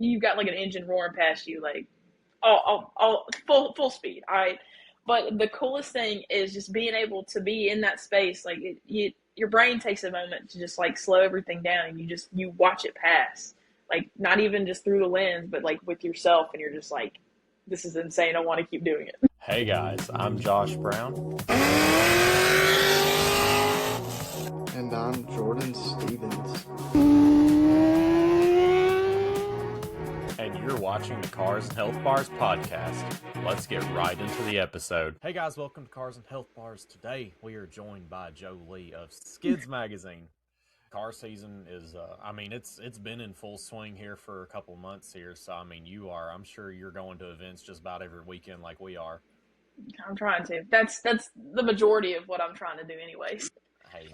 you've got like an engine roaring past you, like all full speed. All right. But the coolest thing is just being able to be in that space. Like your brain takes a moment to just like slow everything down, and you watch it pass. Like not even just through the lens, but like with yourself, and you're just like, this is insane. I want to keep doing it. Hey guys, I'm Josh Brown. And I'm Jordan Stevens. And you're watching the Cars and Health Bars podcast. Let's get right into the episode. Hey guys, welcome to Cars and Health Bars. Today we are joined by Joe Lee of Skids Magazine. Car season is, it's been in full swing here for a couple months here. So, I'm sure you're going to events just about every weekend like we are. I'm trying to. That's the majority of what I'm trying to do anyways. Hey,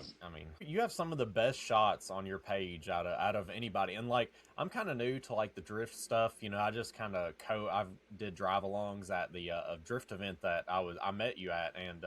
you have some of the best shots on your page out of anybody. And like, I'm kind of new to like the drift stuff. You know, I just kind of I did drive-alongs at the drift event that I met you at, and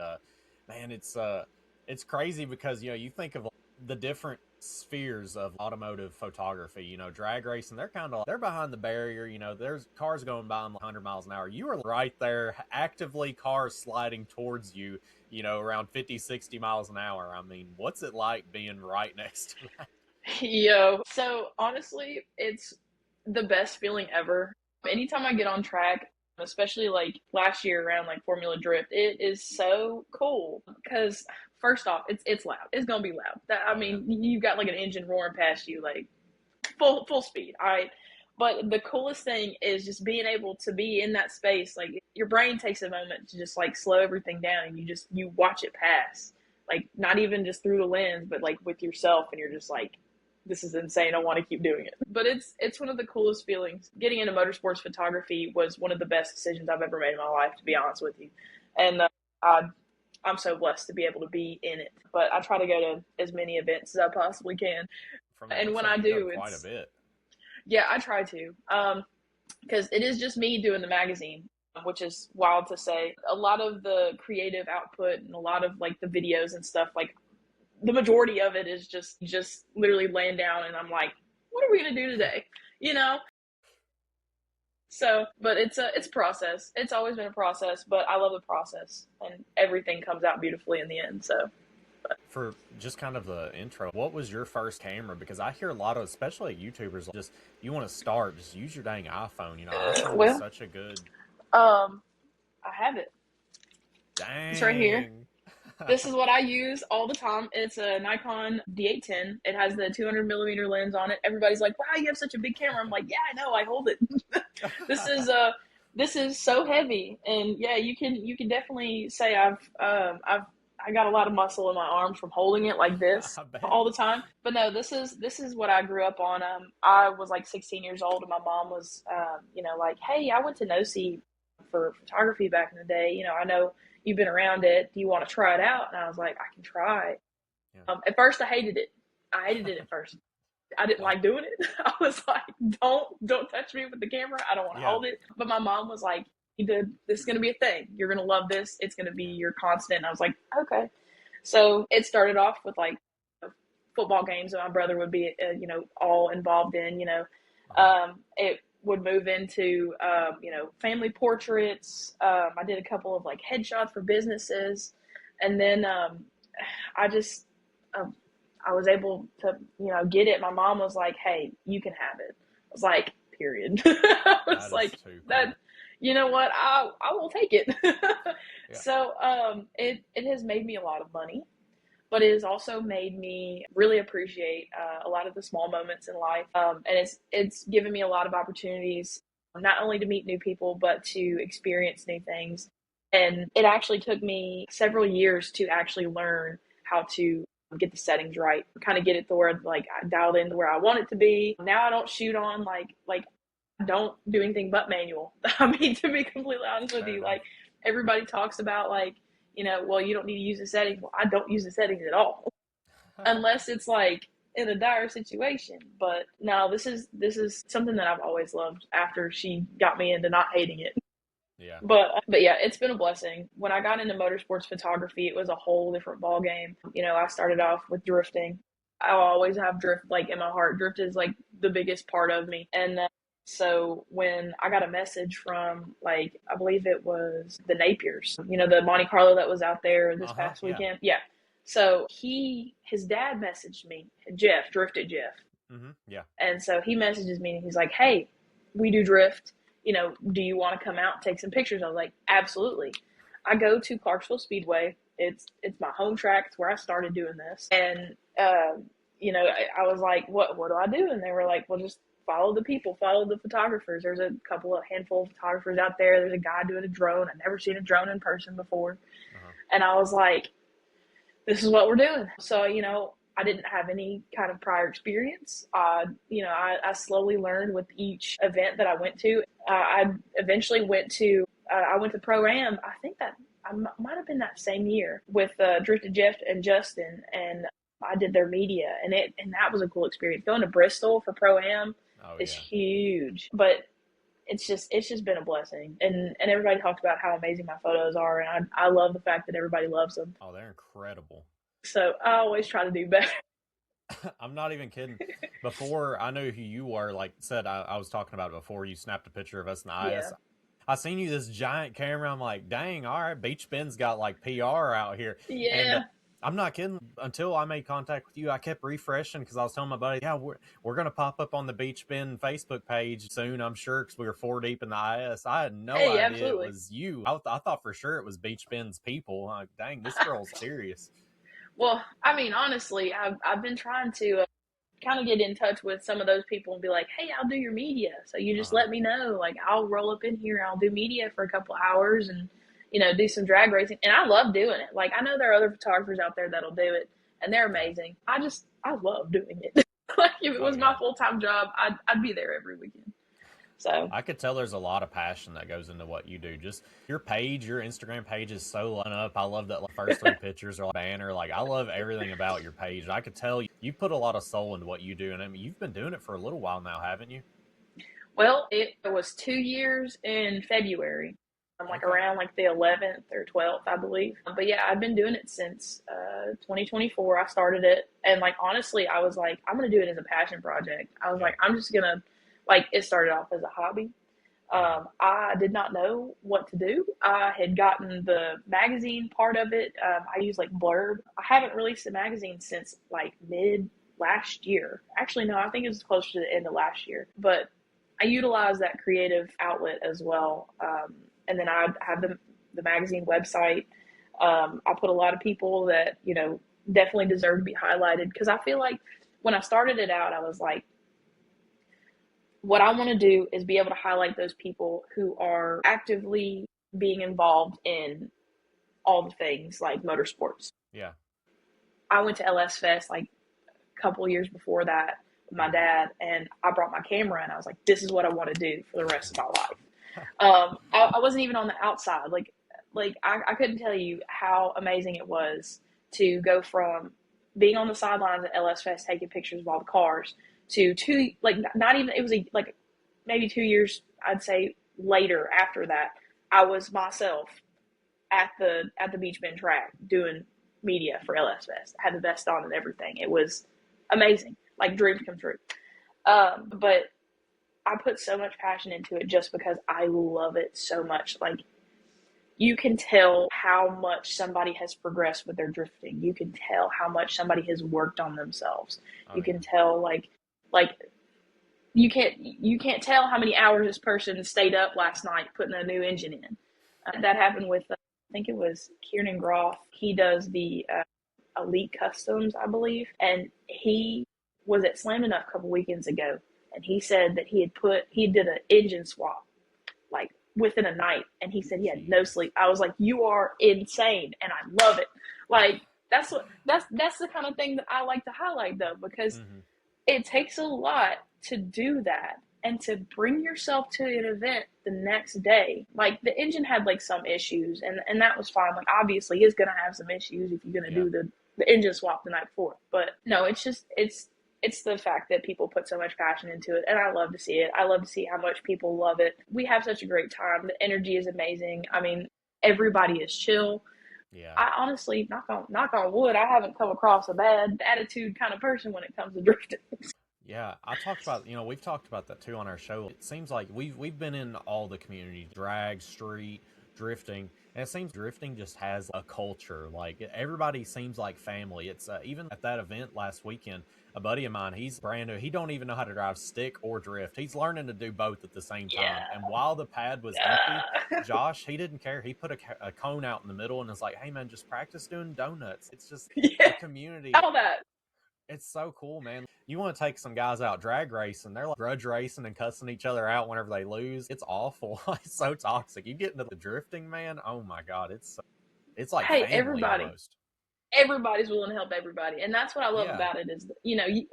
man, it's crazy because you think of the different spheres of automotive photography. Drag racing, they're behind the barrier. There's cars going by them 100 miles an hour. You are right there, actively cars sliding towards you, around 50, 60 miles an hour. What's it like being right next to that? Yo, so honestly, it's the best feeling ever. Anytime I get on track, especially like last year around like Formula Drift, it is so cool because first off, it's loud. It's gonna be loud. You've got like an engine roaring past you, like full speed. All right. But the coolest thing is just being able to be in that space. Like your brain takes a moment to just like slow everything down, and you watch it pass. Like not even just through the lens, but like with yourself, and you're just like, this is insane. I want to keep doing it. But it's one of the coolest feelings. Getting into motorsports photography was one of the best decisions I've ever made in my life, to be honest with you. And I'm so blessed to be able to be in it. But I try to go to as many events as I possibly can. And when I do, quite a bit. Yeah, I try to. Because it is just me doing the magazine, which is wild to say. A lot of the creative output and a lot of like the videos and stuff, like the majority of it is just literally laying down, and I'm like, what are we gonna do today? So, but it's a process. It's always been a process, but I love the process, and everything comes out beautifully in the end. So, for just kind of the intro, what was your first camera? Because I hear a lot of, especially YouTubers, just you want to start, just use your dang iPhone. iPhone is such a good. I have it. Dang. It's right here. This is what I use all the time. It's a Nikon D810. It has the 200 millimeter lens on it. Everybody's like, wow, you have such a big camera. I'm like, yeah, I know, I hold it. This is so heavy. And yeah, you can definitely say I got a lot of muscle in my arms from holding it like this all the time. But no, this is what I grew up on. I was like 16 years old, and my mom was, like, hey, I went to NOSI for photography back in the day. I know you've been around it. Do you want to try it out? And I was like, I can try. Yeah. At first, I hated it. At first. I didn't like doing it. I was like, don't touch me with the camera. I don't want to hold it. But my mom was like, this is going to be a thing. You're going to love this. It's going to be your constant. And I was like, okay. So it started off with like football games that my brother would be, all involved in. It would move into, family portraits. I did a couple of like headshots for businesses. And then I was able to, get it. My mom was like, hey, you can have it. I was like, period. I was like, that, you know what? I will take it. Yeah. So it has made me a lot of money, but it has also made me really appreciate a lot of the small moments in life. And it's given me a lot of opportunities, not only to meet new people, but to experience new things. And it actually took me several years to actually learn how to get the settings right, kind of get it to where like I dialed into where I want it to be. Now I don't shoot on like I don't do anything but manual. To be completely honest with you, like everybody talks about like, well, you don't need to use the settings. Well, I don't use the settings at all unless it's like in a dire situation. But no, this is something that I've always loved after she got me into not hating it. Yeah. But yeah, it's been a blessing. When I got into motorsports photography, it was a whole different ball game. I started off with drifting. I'll always have drift like in my heart. Drift is like the biggest part of me. And So when I got a message from, like, I believe it was the Napiers, the Monte Carlo that was out there this past Yeah. weekend. Yeah. So his dad messaged me, Jeff, Drifted Jeff. Yeah. And so he messages me and he's like, hey, we do drift. Do you want to come out and take some pictures? I was like, absolutely. I go to Clarksville Speedway. It's my home track. It's where I started doing this. And, I was like, what do I do? And they were like, well, just follow the people, follow the photographers. There's a handful of photographers out there. There's a guy doing a drone. I've never seen a drone in person before. And I was like, this is what we're doing. So, I didn't have any kind of prior experience. I slowly learned with each event that I went to. I eventually went to Pro-Am. I think that I might have been that same year with Drifted Jeff and Justin, and I did their media, and that was a cool experience. Going to Bristol for Pro-Am is huge, but it's just been a blessing, and everybody talks about how amazing my photos are, and I love the fact that everybody loves them. Oh, they're incredible. So I always try to do better. I'm not even kidding. Before I knew who you were, like said, I was talking about it before, you snapped a picture of us in the IS. I seen you this giant camera. I'm like, dang, all right, Beach Ben's got like PR out here. Yeah. And I'm not kidding. Until I made contact with you, I kept refreshing because I was telling my buddy, yeah, we're going to pop up on the Beach Ben Facebook page soon, I'm sure, because we were 4 deep in the IS. I had no idea absolutely. It was you. I thought for sure it was Beach Ben's people. I'm like, dang, this girl's serious. Well, I mean, honestly, I've been trying to kind of get in touch with some of those people and be like, hey, I'll do your media. So you just let me know. Like, I'll roll up in here. I'll do media for a couple hours and, do some drag racing. And I love doing it. Like, I know there are other photographers out there that'll do it, and they're amazing. I love doing it. Like, if it was my full-time job, I'd be there every weekend. So I could tell there's a lot of passion that goes into what you do. Just your Instagram page is so lit up. I love that first 3 pictures are like banner. Like, I love everything about your page. I could tell you put a lot of soul into what you do. And I mean, you've been doing it for a little while now, haven't you? Well, it was 2 years in February. I'm around the 11th or 12th, I believe. But yeah, I've been doing it since 2024. I started it. And honestly, I was like, I'm going to do it as a passion project. I was like, I'm just going to, it started off as a hobby. I did not know what to do. I had gotten the magazine part of it. I use Blurb. I haven't released a magazine since mid last year. Actually, no, I think it was closer to the end of last year. But I utilize that creative outlet as well. And then I have the magazine website. I put a lot of people that, definitely deserve to be highlighted, because I feel like when I started it out, I was like, what I want to do is be able to highlight those people who are actively being involved in all the things like motorsports. Yeah. I went to LS Fest a couple years before that with my dad, and I brought my camera, and I was like, this is what I want to do for the rest of my life. I wasn't even on the outside. I couldn't tell you how amazing it was to go from being on the sidelines at LS Fest taking pictures of all the cars to not even, it was maybe 2 years, I'd say, later after that, I was myself at the Beach Bend track doing media for LS Fest. I had the vest on and everything. It was amazing, dreams come true. But I put so much passion into it just because I love it so much. You can tell how much somebody has progressed with their drifting. You can tell how much somebody has worked on themselves. You can tell you can't tell how many hours this person stayed up last night putting a new engine in. That happened with I think it was Kieran Groff. He does the Elite Customs, I believe, and he was at Slam Enough a couple weekends ago, and he said that he did an engine swap within a night, and he said he had no sleep. I was like, you are insane, and I love it. That's the kind of thing that I like to highlight, though, because it takes a lot to do that and to bring yourself to an event the next day. The engine had some issues, and that was fine. Obviously it's going to have some issues if you're going to do the engine swap the night before. But no, it's the fact that people put so much passion into it, and I love to see it. I love to see how much people love it. We have such a great time. The energy is amazing. I mean, everybody is chill. Yeah. I honestly, knock on wood, I haven't come across a bad attitude kind of person when it comes to drifting. Yeah, I talked about, we've talked about that too on our show. It seems like we've been in all the communities, drag, street, drifting, and it seems drifting just has a culture. Like everybody seems like family. It's even at that event last weekend, a buddy of mine, he's brand new. He don't even know how to drive stick or drift. He's learning to do both at the same time. And Yeah. while the pad was empty, Josh, he didn't care. He put a cone out in the middle and was like, "Hey man, just practice doing donuts." It's just the Yeah. community. All that. It's so cool, man. You want to take some guys out drag racing, they're like grudge racing and cussing each other out whenever they lose. It's awful. It's so toxic. You get into the drifting, man. Oh my god, it's like Hey, family almost. everybody's willing to help everybody, and that's what I love Yeah. about it is,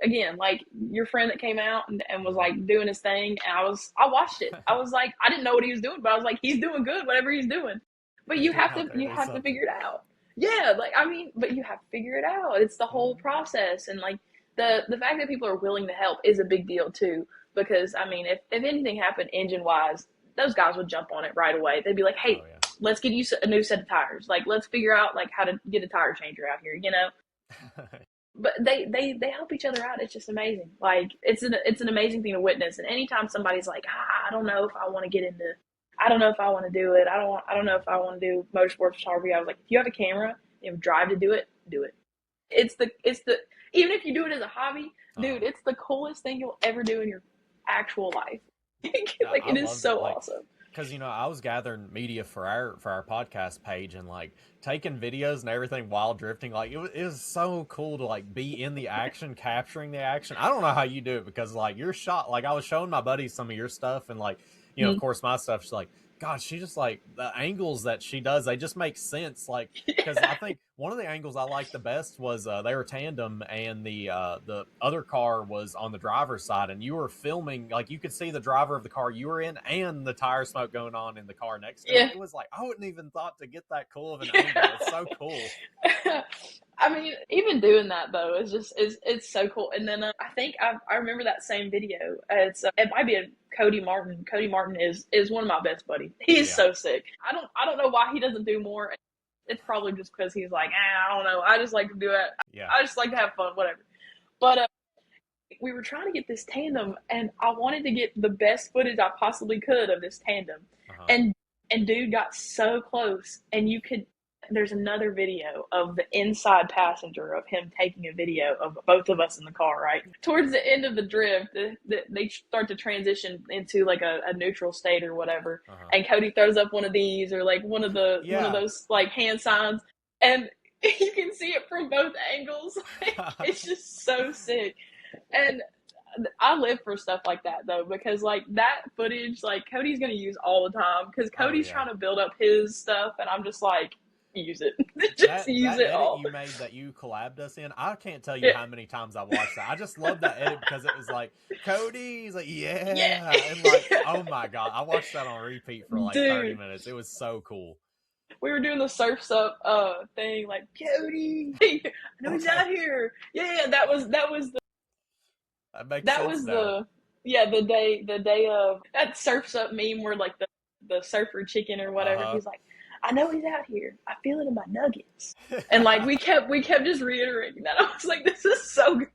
again, like your friend that came out and was Mhm. like doing his thing, and I watched it. I was like, I didn't know what he was doing, but I was like, he's doing good, whatever he's doing. But He's you getting have out to there to do something. figure it out. Yeah, like I mean, but you have to figure it out. It's the whole Mhm. process, and like the fact that people are willing to help is a big deal too. Because I mean, if anything happened engine wise, those guys would jump on it right away. They'd be like, Oh hey, yeah. let's get you a new set of tires. Like, let's figure out like how to get a tire changer out here. But they help each other out. It's just amazing. Like it's an amazing thing to witness. And anytime somebody's like, I don't know if I want to get into, I don't know if I want to do it. I don't know if I want to do motorsports photography. I was like, if you have a camera, you have a drive to do it, do it. It's the even if you do it as a hobby, dude, it's the coolest thing you'll ever do in your actual life. Yeah, Like I it is loved it. so Like, awesome. because I was gathering media for our podcast page and like taking videos and everything while drifting. Like it was so cool to like be in the action, capturing the action. I don't know how you do it because like your shot. Like I was showing my buddies some of your stuff and like of Mm. course my stuff's like. God, she just like the angles that she does, they just make sense. Like, because I think one of the angles I liked the best was they were tandem, and the other car was on the driver's side, and you were filming like you could see the driver of the car you were in and the tire smoke going on in the car next to him. Yeah. It was like I wouldn't even thought to get that cool of an angle. It's so cool. I mean, even doing that though is just is it's so cool. And then I think I remember that same video. It might be a Cody Martin. Cody Martin is one of my best buddies. He's Yeah, so sick. I don't know why he doesn't do more. It's probably just because he's like, I don't know. I just like to do it. yeah. I just like to have fun, whatever. But we were trying to get this tandem, and I wanted to get the best footage I possibly could of this tandem. Uh-huh. And dude got so close, and you could. There's another video of the inside passenger of him taking a video of both of us in the car. Right towards the end of the drift, they start to transition into like a neutral state or whatever, and Cody throws up one of these or like one of those like hand signs, and you can see it from both angles. It's just so sick. And I live for stuff like that though, because like that footage, like Cody's gonna use all the time because Oh Cody's yeah. trying to build up his stuff, and I'm just like, use it, just use that it edit all. you made that you collabed us in, I can't tell you Yeah. how many times I watched that. I just love that edit because it was like Cody's like Yeah. and like oh my god, I watched that on repeat for like 30 Dude, minutes. It was so cool. we were doing the surfs up thing, like Cody, I know he's out here. Yeah, that was That makes that sense was now. the day of that surfs up meme where like the surfer chicken or whatever. He's like, I know he's out here. I feel it in my nuggets. And like we kept just reiterating that. I was like, this is so good.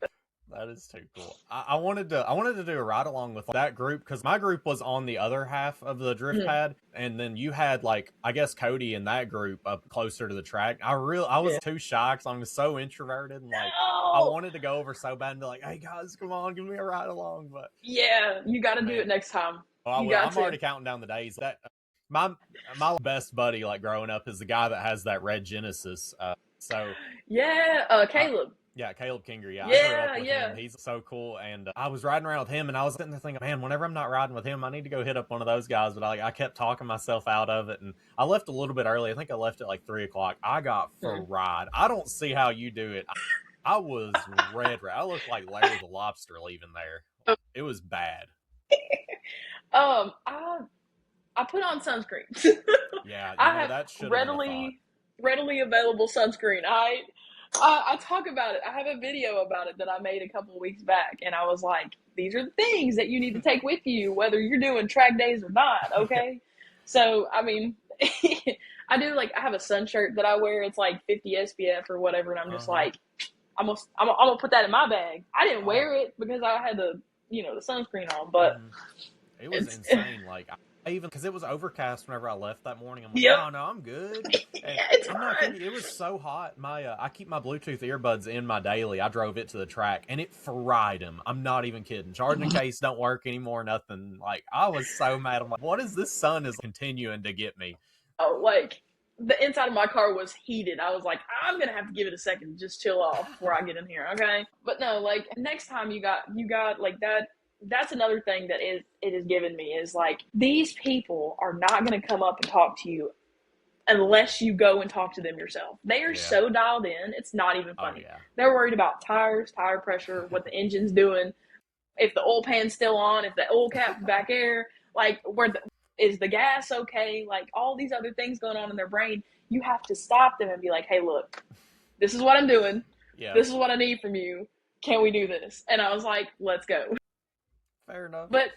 That is too cool. I wanted to do a ride along with that group because my group was on the other half of the drift pad, and then you had like I guess Cody and that group up closer to the track. I was too shy because I'm so introverted, and like I wanted to go over so bad and be like, hey guys, come on, give me a ride along. But yeah, you got to do it next time. I'm already counting down the days. That my best buddy like growing up is the guy that has that red Genesis. Caleb. Caleb Kinger. Yeah, I Yeah, grew up with yeah. him. He's so cool. And I was riding around with him, and I was sitting there thinking, man, whenever I'm not riding with him, I need to go hit up one of those guys. But I kept talking myself out of it, and I left a little bit early. I think I left at like 3 o'clock. I got fried. I don't see how you do it. I was red. I looked like Larry the Lobster leaving there. It was bad. I put on sunscreen. Yeah, I have that should readily available sunscreen. I talk about it. I have a video about it that I made a couple of weeks back, and I was like, these are the things that you need to take with you, whether you're doing track days or not, okay? So, I mean, I do, like, I have a sun shirt that I wear. It's like 50 SPF or whatever, and I'm just like, I'm gonna put that in my bag. I didn't wear it because I had the sunscreen on, but it was insane. Like, I even, because it was overcast whenever I left that morning. I'm like, yep. oh no, I'm good. And Yeah, it's I'm fine. not kidding you, it was so hot. I keep my Bluetooth earbuds in my daily. I drove it to the track and it fried them. I'm not even kidding. Charging case don't work anymore. Nothing. Like, I was so mad. I'm like, what is this sun is continuing to get me? Oh, like the inside of my car was heated. I was like, I'm gonna have to give it a second, just chill off before I get in here, okay? But no, like next time you got like that. That's another thing that it has given me is like these people are not gonna come up and talk to you unless you go and talk to them yourself. They are so dialed in, it's not even funny. They're worried about tires, tire pressure, what the engine's doing, if the oil pan's still on, if the oil cap's back air, like is the gas okay? Like all these other things going on in their brain. You have to stop them and be like, hey, look, this is what I'm doing. Yeah. This is what I need from you. Can we do this? And I was like, let's go. Fair enough. But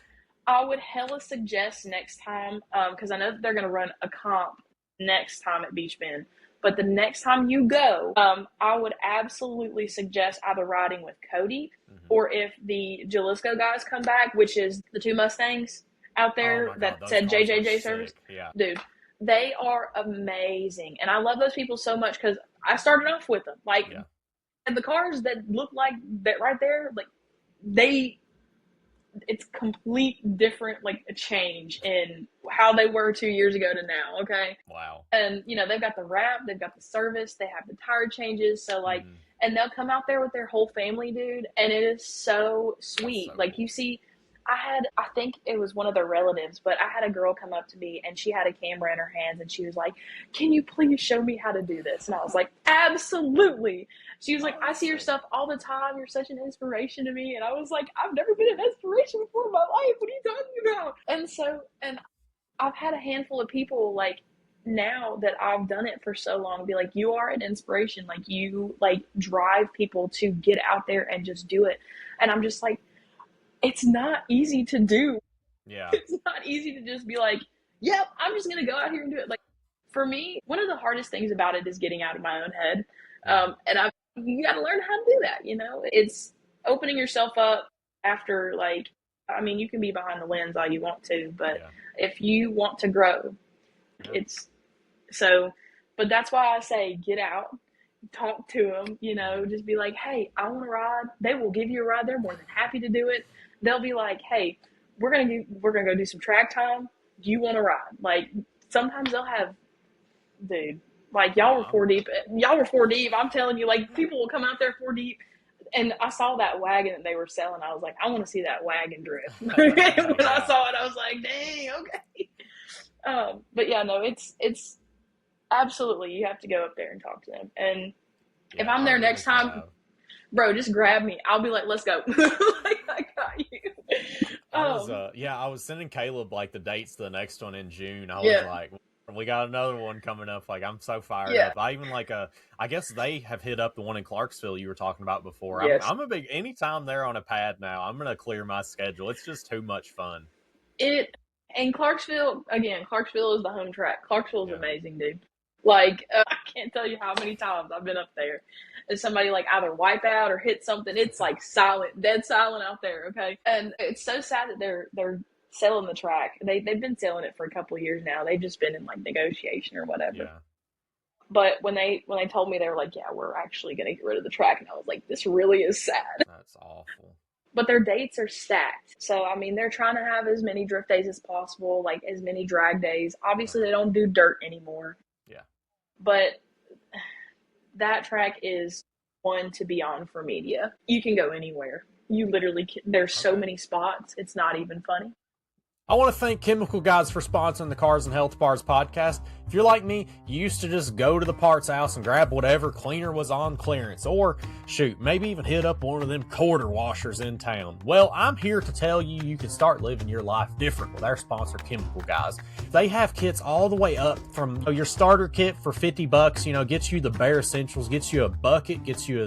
I would hella suggest next time, because I know that they're going to run a comp next time at Beach Bend. But the next time you go, I would absolutely suggest either riding with Cody or if the Jalisco guys come back, which is the two Mustangs out there that said JJJ service. Yeah. Dude, they are amazing. And I love those people so much because I started off with them. Like, and the cars that look like that right there, like, it's complete different, like a change in how they were 2 years ago to now. Okay. Wow. And they've got the wrap, they've got the service, they have the tire changes. So like, and they'll come out there with their whole family, dude. And it is so sweet. So like cool. You see, I think it was one of their relatives, but I had a girl come up to me and she had a camera in her hands and she was like, can you please show me how to do this? And I was like, absolutely. She was like, I see your stuff all the time. You're such an inspiration to me. And I was like, I've never been an inspiration before in my life. What are you talking about? And I've had a handful of people like now that I've done it for so long be like, you are an inspiration. Like you like drive people to get out there and just do it. And I'm just like, it's not easy to do. Yeah. It's not easy to just be like, yep, I'm just going to go out here and do it. Like for me, one of the hardest things about it is getting out of my own head. And you got to learn how to do that. It's opening yourself up after like, I mean, you can be behind the lens all you want to, but if you want to grow, but that's why I say get out. Talk to them, just be like, hey, I want to ride. They will give you a ride. They're more than happy to do it. They'll be like, hey, we're gonna go do some track time. Do you want to ride? Like sometimes they'll have, dude, like y'all were 4 deep. Y'all were 4 deep. I'm telling you, like people will come out there 4 deep. And I saw that wagon that they were selling. I was like, I want to see that wagon drift. When I saw it, I was like, dang, okay. But yeah, no, it's absolutely, you have to go up there and talk to them. And if I'm there next time, bro, just grab me. I'll be like, let's go. Like, I got you. I was sending Caleb like the dates to the next one in June. I was like, we got another one coming up. Like, I'm so fired up. I even like I guess they have hit up the one in Clarksville you were talking about before. Yes. I'm a big, anytime they're on a pad now, I'm going to clear my schedule. It's just too much fun. And Clarksville, again, Clarksville is the home track. Clarksville is amazing, dude. Like, I can't tell you how many times I've been up there. And somebody like either wipe out or hit something. It's like silent, dead silent out there. Okay. And it's so sad that they're selling the track. They've been selling it for a couple of years now. They've just been in like negotiation or whatever. Yeah. But when they told me, they were like, yeah, we're actually going to get rid of the track. And I was like, this really is sad. That's awful. But their dates are stacked. So, I mean, they're trying to have as many drift days as possible, like as many drag days. Obviously, they don't do dirt anymore. Yeah. But that track is one to be on for media. You can go anywhere. You literally can. There's so many spots. It's not even funny. I want to thank Chemical Guys for sponsoring the Cars and Health Bars podcast. If you're like me, you used to just go to the parts house and grab whatever cleaner was on clearance, or shoot, maybe even hit up one of them quarter washers in town. Well, I'm here to tell you you can start living your life different with our sponsor, Chemical Guys. They have kits all the way up from your starter kit for $50, gets you the bare essentials, gets you a bucket, gets you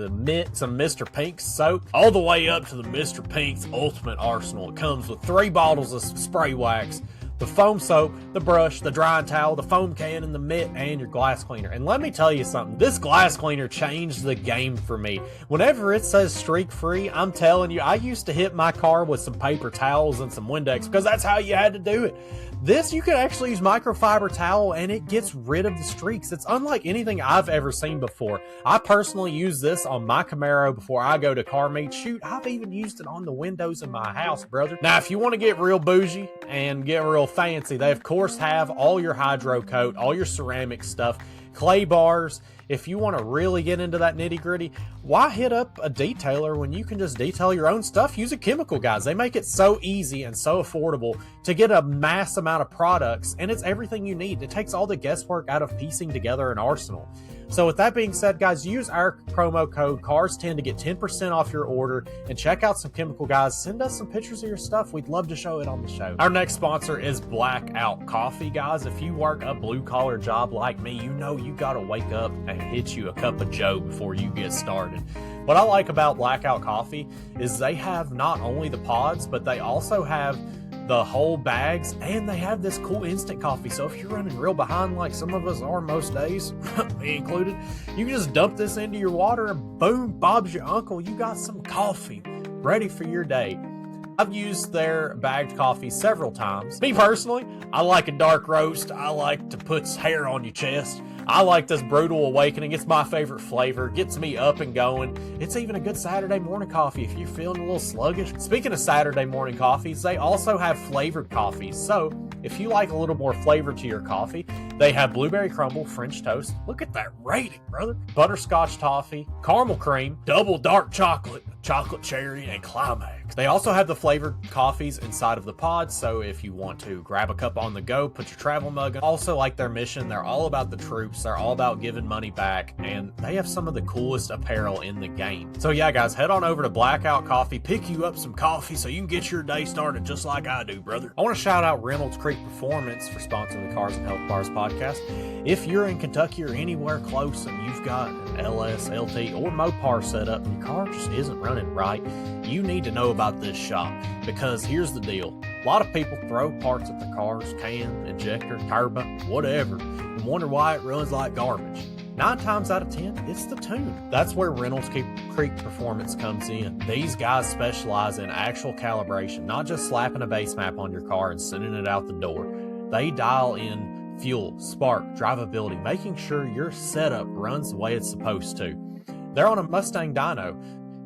some Mr. Pink's soap, all the way up to the Mr. Pink's Ultimate Arsenal. It comes with 3 bottles of spray wax, the foam soap, the brush, the drying towel, the foam can, and the mitt, and your glass cleaner. And let me tell you something, this glass cleaner changed the game for me. Whenever it says streak free, I'm telling you, I used to hit my car with some paper towels and some Windex because that's how you had to do it. This, you can actually use microfiber towel and it gets rid of the streaks. It's unlike anything I've ever seen before. I personally use this on my Camaro before I go to car meet. Shoot, I've even used it on the windows in my house, brother. Now, if you want to get real bougie and get real fancy, they of course have all your hydro coat, all your ceramic stuff, clay bars. If you want to really get into that nitty gritty, why hit up a detailer when you can just detail your own stuff? Use a chemical, guys. They make it so easy and so affordable to get a mass amount of products, and it's everything you need. It takes all the guesswork out of piecing together an arsenal. So with that being said, guys, use our promo code CARS10 to get 10% off your order and check out some chemical, guys. Send us some pictures of your stuff. We'd love to show it on the show. Our next sponsor is Blackout Coffee, guys. If you work a blue collar job like me, you know you got to wake up and hit you a cup of joe before you get started. What I like about Blackout Coffee is they have not only the pods, but they also have the whole bags, and they have this cool instant coffee. So if you're running real behind like some of us are most days, me included, you can just dump this into your water and boom, Bob's your uncle. You got some coffee ready for your day. I've used their bagged coffee several times. Me personally, I like a dark roast. I like to put hair on your chest. I like this Brutal Awakening. It's my favorite flavor. Gets me up and going. It's even a good Saturday morning coffee if you're feeling a little sluggish. Speaking of Saturday morning coffees, they also have flavored coffees. So if you like a little more flavor to your coffee, they have blueberry crumble, French toast. Look at that rating, brother. Butterscotch toffee, caramel cream, double dark chocolate, chocolate cherry, and climax. They also have the flavored coffees inside of the pods, so if you want to grab a cup on the go, put your travel mug in. Also, like their mission, they're all about the troops, they're all about giving money back, and they have some of the coolest apparel in the game. So yeah, guys, head on over to Blackout Coffee, pick you up some coffee so you can get your day started just like I do, brother. I want to shout out Reynolds Creek Performance for sponsoring the Cars and Health Bars podcast. If you're in Kentucky or anywhere close and you've got an LS, LT, or Mopar set up and your car just isn't running right, you need to know about this shop, because here's the deal. A lot of people throw parts at the cars, can, injector, turbo, whatever, and wonder why it runs like garbage. 9 times out of 10, it's the tune. That's where Reynolds Creek Performance comes in. These guys specialize in actual calibration, not just slapping a base map on your car and sending it out the door. They dial in fuel, spark, drivability, making sure your setup runs the way it's supposed to. They're on a Mustang dyno.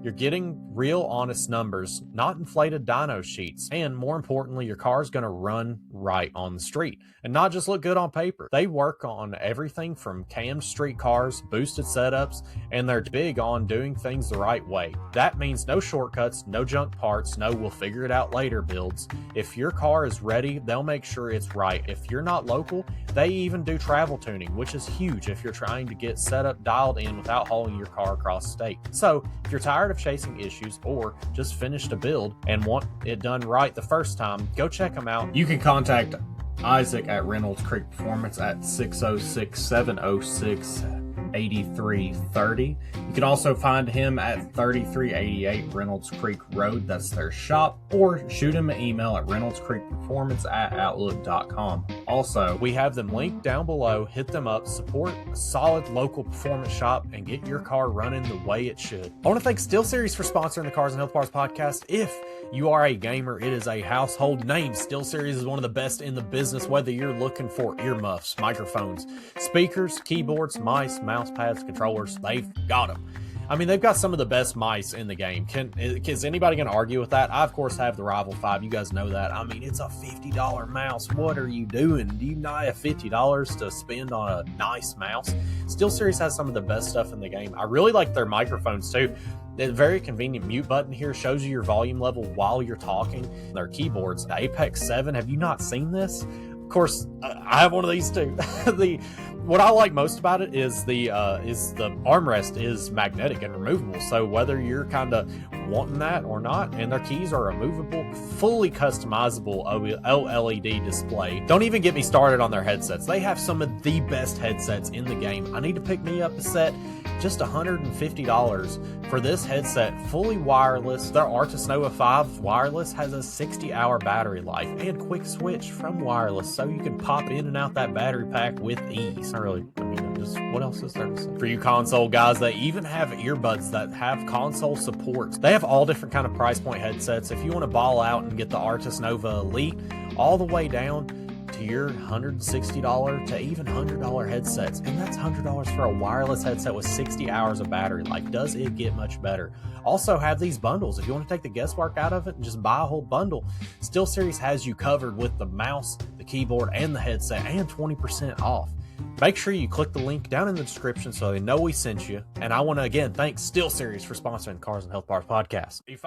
You're getting real honest numbers, not inflated dyno sheets. And more importantly, your car's going to run right on the street and not just look good on paper. They work on everything from cammed street cars, boosted setups, and they're big on doing things the right way. That means no shortcuts, no junk parts, no we'll figure it out later builds. If your car is ready, they'll make sure it's right. If you're not local, they even do travel tuning, which is huge if you're trying to get set up dialed in without hauling your car across state. So if you're tired of chasing issues or just finished a build and want it done right the first time, go check them out. You can contact Isaac at Reynolds Creek Performance at 606-706-8330. You can also find him at 3388 Reynolds Creek Road. That's their shop. Or shoot him an email at reynoldscreekperformance@outlook.com. Also, we have them linked down below. Hit them up, support a solid local performance shop, and get your car running the way it should. I want to thank SteelSeries for sponsoring the Cars and Health Bars podcast. If you are a gamer, it is a household name. SteelSeries is one of the best in the business, whether you're looking for earmuffs, microphones, speakers, keyboards, mice, mouse pads, controllers, they've got them. I mean, they've got some of the best mice in the game. Is anybody going to argue with that? I, of course, have the Rival 5. You guys know that. I mean, it's a $50 mouse. What are you doing? Do you not have $50 to spend on a nice mouse? SteelSeries has some of the best stuff in the game. I really like their microphones, too. The very convenient mute button here shows you your volume level while you're talking. Their keyboards, the Apex 7, have you not seen this? Of course, I have one of these too. What I like most about it is the armrest is magnetic and removable. So whether you're kind of wanting that or not, and their keys are removable, fully customizable OLED display. Don't even get me started on their headsets. They have some of the best headsets in the game. I need to pick me up a set, just $150 for this headset, fully wireless. Their Artis Nova 5 wireless has a 60-hour battery life and quick switch from wireless, so you can pop in and out that battery pack with ease. What else is there to say? For you console guys, they even have earbuds that have console support. They have all different kind of price point headsets. If you want to ball out and get the Artis Nova Elite, all the way down to your $160 to even $100 headsets. And that's $100 for a wireless headset with 60 hours of battery life. Does it get much better? Also have these bundles. If you want to take the guesswork out of it and just buy a whole bundle, SteelSeries has you covered with the mouse, the keyboard, and the headset, and 20% off. Make sure you click the link down in the description so they know we sent you. And I want to again thank SteelSeries for sponsoring the Cars and Health Parts podcast. Do you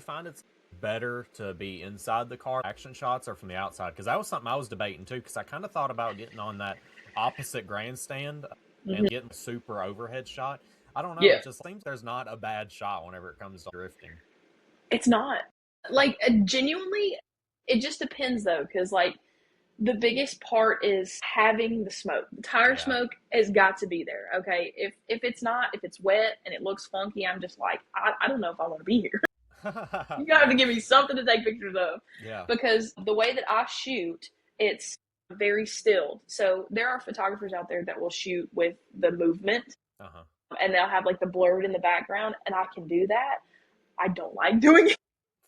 find it's better to be inside the car action shots or from the outside? Because that was something I was debating too, because I kind of thought about getting on that opposite grandstand and getting a super overhead shot. I don't know. Yeah. It just seems there's not a bad shot whenever it comes to drifting. It's not. Like, genuinely, it just depends though, because like the biggest part is having the smoke. The tire smoke has got to be there, okay? If it's not, if it's wet and it looks funky, I'm just like, I don't know if I want to be here. You got to give me something to take pictures of. Yeah. Because the way that I shoot, it's very stilled. So there are photographers out there that will shoot with the movement. And they'll have like the blurred in the background, and I can do that. I don't like doing it.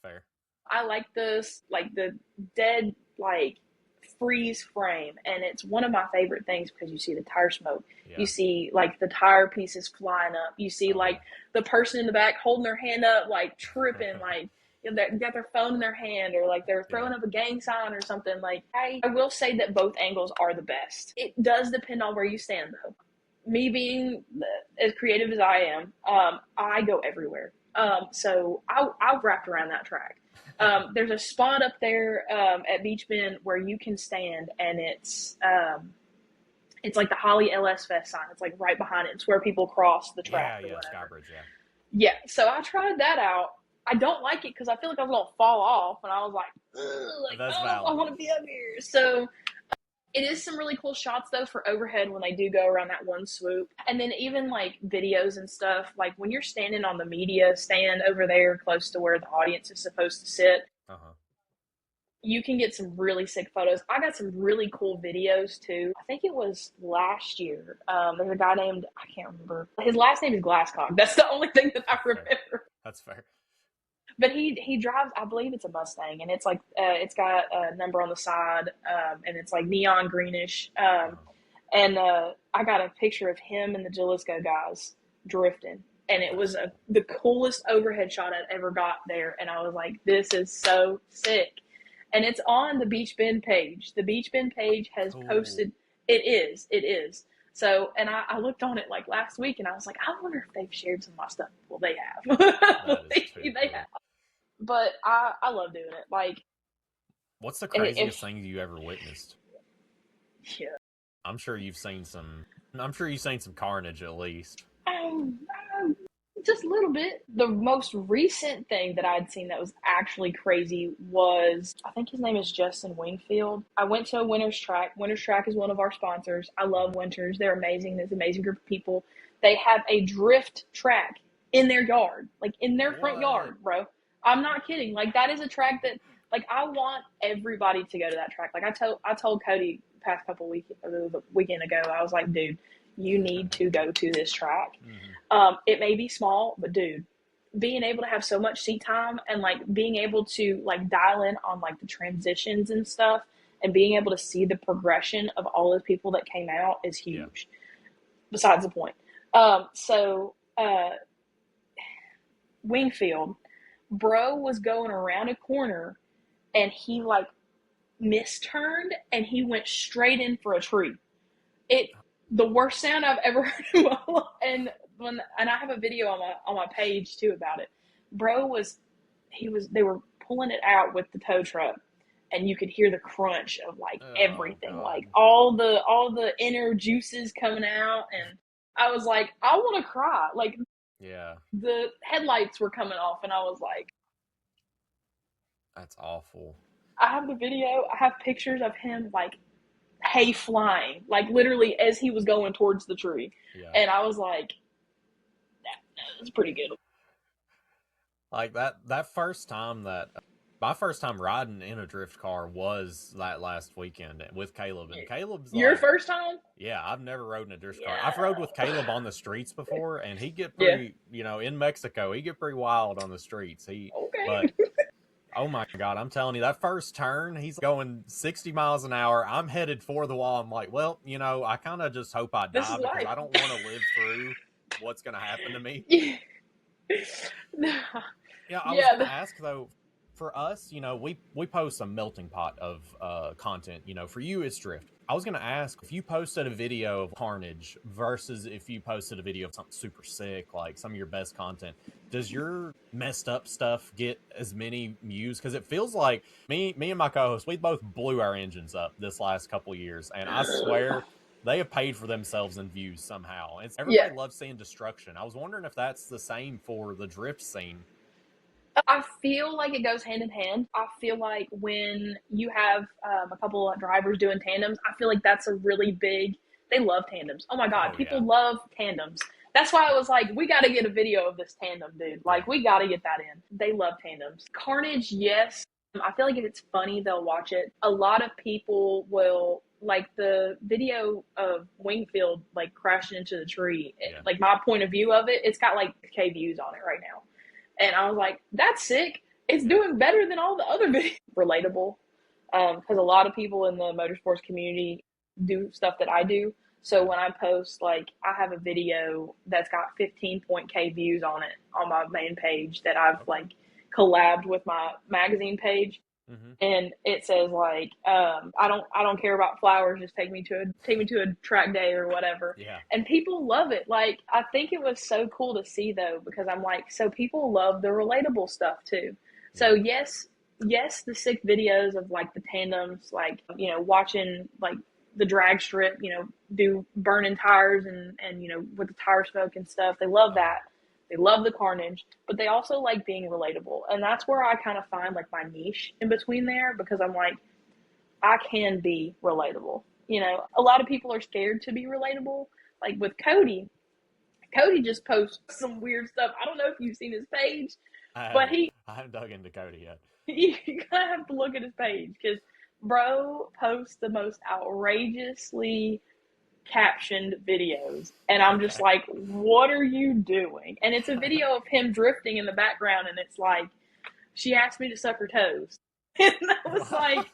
Fair. I like this, like the dead, like freeze frame, and it's one of my favorite things because you see the tire smoke. You see like the tire pieces flying up. You see like the person in the back holding their hand up, like tripping, like you know, they got their phone in their hand, or like they're throwing up a gang sign or something. Like I will say that both angles are the best. It does depend on where you stand though. Me being as creative as I am, I go everywhere. So I've wrapped around that track. There's a spot up there at Beach Bend where you can stand, and it's like the Holly LS Fest sign. It's like right behind it. It's where people cross the track. Yeah, Skybridge, yeah. So I tried that out. I don't like it because I feel like I was gonna fall off, and I was like, That's valid. I want to be up here. So it is some really cool shots though for overhead when they do go around that one swoop. And then even like videos and stuff, like when you're standing on the media stand over there close to where the audience is supposed to sit, you can get some really sick photos. I got some really cool videos too. I think it was last year. There's a guy named, I can't remember. His last name is Glasscock. That's the only thing that I remember. That's fair. But he drives, I believe it's a Mustang, and it's like it's got a number on the side, and it's like neon greenish. And I got a picture of him and the Jalisco guys drifting, and it was the coolest overhead shot I'd ever got there. And I was like, this is so sick. And it's on the Beach Bend page. The Beach Bend page has posted. It is. So, and I looked on it like last week, and I was like, I wonder if they've shared some of my stuff. Well, they have. They have. But I love doing it. Like, what's the craziest thing you ever witnessed? Yeah, I'm sure you've seen some carnage at least. Just a little bit. The most recent thing that I'd seen that was actually crazy was, I think his name is Justin Wingfield. I went to a Winters Track. Winters Track is one of our sponsors. I love Winters. They're amazing. There's an amazing group of people. They have a drift track in their yard, like in their front yard, bro. I'm not kidding. Like, that is a track that, like, I want everybody to go to that track. Like, I told Cody past weekend ago, I was like, dude, you need to go to this track. It may be small, but dude, being able to have so much seat time and like being able to like dial in on like the transitions and stuff, and being able to see the progression of all those people that came out is huge. Besides the point. Wingfield, bro was going around a corner and he like misturned and he went straight in for a tree. The worst sound I've ever heard in my life. And I have a video on my page too about it. Bro they were pulling it out with the tow truck, and you could hear the crunch of like everything, God. Like all the inner juices coming out, and I was like, I want to cry. Like, Yeah. The headlights were coming off, and I was like, That's awful. I have the video. I have pictures of him like hay flying, like literally as he was going towards the tree. Yeah. And I was like, that's pretty good. Like that first time that my first time riding in a drift car was that last weekend with Caleb. And Caleb's Your like, first time? yeah, I've never rode in a drift car. I've Yeah. rode with Caleb on the streets before, and he get Yeah. pretty, in Mexico, he get pretty wild on the streets. But Okay. oh my God, I'm telling you, that first turn, he's going 60 miles an hour. I'm headed for the wall. I'm like, well, I kind of just hope I This die is because life. I don't want to live through what's going to happen to me. Yeah. Yeah, I was going to ask, though, for us, we post a melting pot of content. For you, it's drift. I was going to ask if you posted a video of carnage versus if you posted a video of something super sick, like some of your best content. Does your messed up stuff get as many views? Because it feels like me and my co-host, we both blew our engines up this last couple of years, and I swear they have paid for themselves in views somehow. Everybody loves seeing destruction. I was wondering if that's the same for the drift scene. I feel like it goes hand in hand. I feel like when you have a couple of drivers doing tandems, I feel like that's a really big, they love tandems. Oh my God, people love tandems. That's why I was like, we got to get a video of this tandem, dude. Like, we got to get that in. They love tandems. Carnage, yes. I feel like if it's funny, they'll watch it. A lot of people will, like the video of Wingfield, like crashing into the tree. Like my point of view of it, it's got like K views on it right now. And I was like, that's sick. It's doing better than all the other videos. Relatable. Because a lot of people in the motorsports community do stuff that I do. So when I post, like, I have a video that's got 15.k views on it on my main page that I've, like, collabed with my magazine page. Mm-hmm. And it says like, I don't care about flowers. Just take me to a track day or whatever. Yeah. And people love it. Like, I think it was so cool to see though, because I'm like, so people love the relatable stuff too. So yes, the sick videos of like the tandems, like, watching like the drag strip, do burning tires and, with the tire smoke and stuff. They love that. They love the carnage, but they also like being relatable. And that's where I kind of find like my niche in between there, because I'm like, I can be relatable. A lot of people are scared to be relatable. Like with Cody just posts some weird stuff. I don't know if you've seen his page, but I haven't dug into Cody yet. You kind of have to look at his page, because bro posts the most outrageously captioned videos, and I'm just like, what are you doing? And it's a video of him drifting in the background, and it's like, she asked me to suck her toes. And I was like,